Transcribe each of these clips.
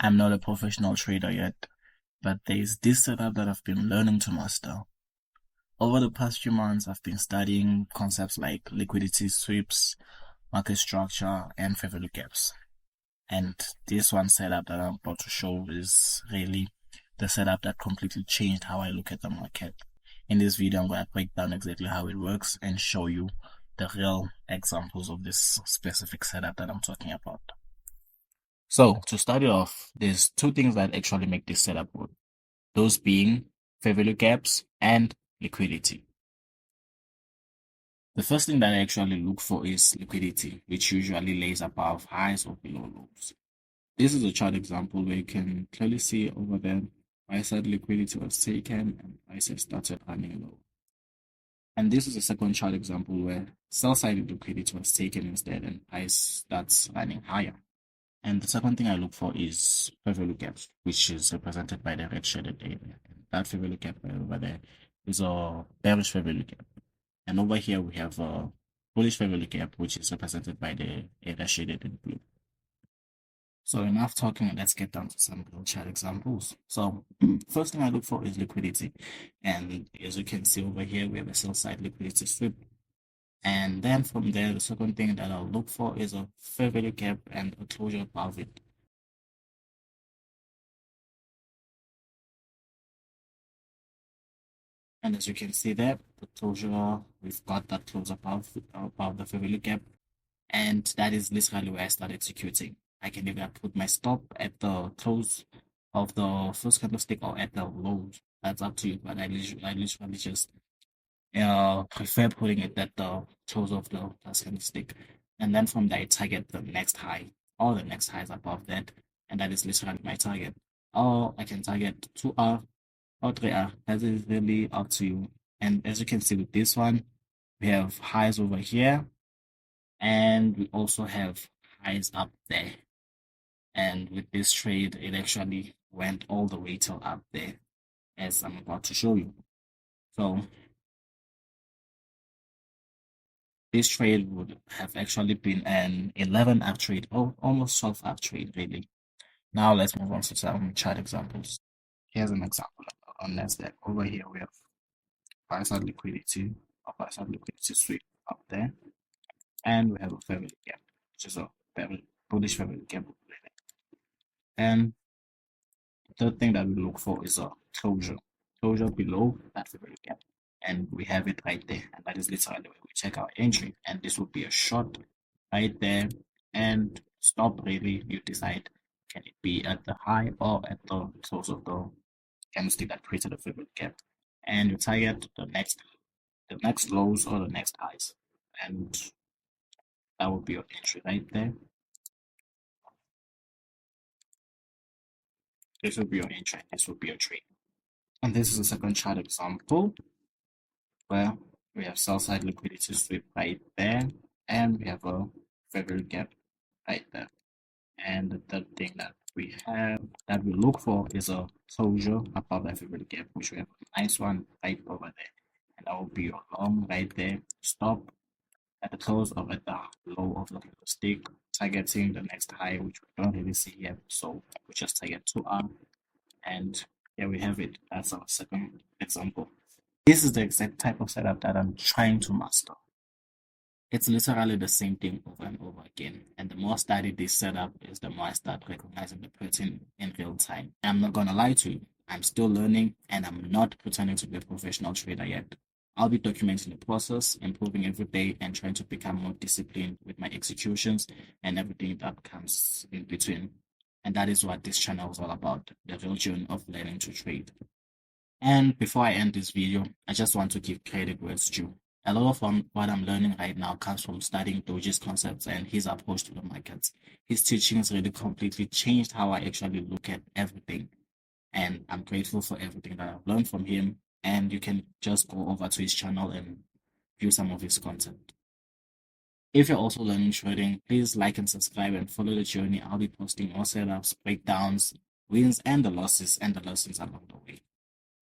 I'm not a professional trader yet, but there's this setup that I've been learning to master. Over the past few months, I've been studying concepts like liquidity sweeps, market structure, and fair value gaps. And this one setup that I'm about to show is really the setup that completely changed how I look at the market. In this video, I'm going to break down exactly how it works and show you the real examples of this specific setup that I'm talking about. So to start it off, there's two things that actually make this setup work. Those being fair value gaps and liquidity. The first thing that I actually look for is liquidity, which usually lays above highs or below lows. This is a chart example where you can clearly see over there, buy side liquidity was taken and price has started running low. And this is a second chart example where sell side liquidity was taken instead and price starts running higher. And the second thing I look for is fair value gaps, which is represented by the red shaded area. That fair value gap over there is a bearish fair value gap. And over here we have a bullish fair value gap, which is represented by the area shaded in blue. So enough talking, let's get down to some real chart examples. So first thing I look for is liquidity. And as you can see over here, we have a sell side liquidity sweep. And then from there, the second thing that I'll look for is a fair value gap and a closure above it. And as you can see there, the closure, we've got that close above the fair value gap. And that is literally where I start executing. I can either put my stop at the close of the first candlestick or at the low. That's up to you, but I literally just prefer putting it at the close of the last candlestick. And then from there, I target the next high or the next highs above that. And that is literally my target. Or I can target 2R or 3R. That is really up to you. And as you can see with this one, we have highs over here. And we also have highs up there. And with this trade, it actually went all the way till up there, as I'm about to show you. So this trade would have actually been an 11 up trade, or almost 12 up trade, really. Now let's move on to some chart examples. Here's an example on Nasdaq. Over here we have buy side liquidity, or buy side liquidity sweep up there, and we have a fair value gap, which is a very bullish fair value gap. And the third thing that we look for is a closure below that fair value gap. And we have it right there. And that is literally where we check our entry. And this would be a short right there. And stop, really, you decide, can it be at the high or at the close of the candlestick that created a fair value gap. And you target the next lows or the next highs. And that would be your entry right there. This will be your entry. This will be your trade. And this is a second chart example where we have sell side liquidity sweep right there, and we have a fair value gap right there. And the third thing that we look for is a closure above that fair value gap, which we have a nice one right over there. And that will be your long right there. Stop at the close or at the low of the stick, targeting the next high, which we don't really see here. So we just target 2R, and here we have it. That's our second example. This is the exact type of setup that I'm trying to master. It's literally the same thing over and over again. And the more I study this setup is the more I start recognizing the pattern in real time. I'm not gonna lie to you. I'm still learning and I'm not pretending to be a professional trader yet. I'll be documenting the process, improving every day, and trying to become more disciplined with my executions and everything that comes in between. And that is what this channel is all about, the real journey of learning to trade. And before I end this video, I just want to give credit where it's due. A lot of what I'm learning right now comes from studying Doji's concepts and his approach to the markets. His teachings really completely changed how I actually look at everything. And I'm grateful for everything that I've learned from him. And you can just go over to his channel and view some of his content. If you're also learning trading, please like and subscribe and follow the journey. I'll be posting more setups, breakdowns, wins and the losses, and the lessons along the way.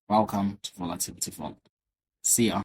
Welcome to Volatility Vault. See ya.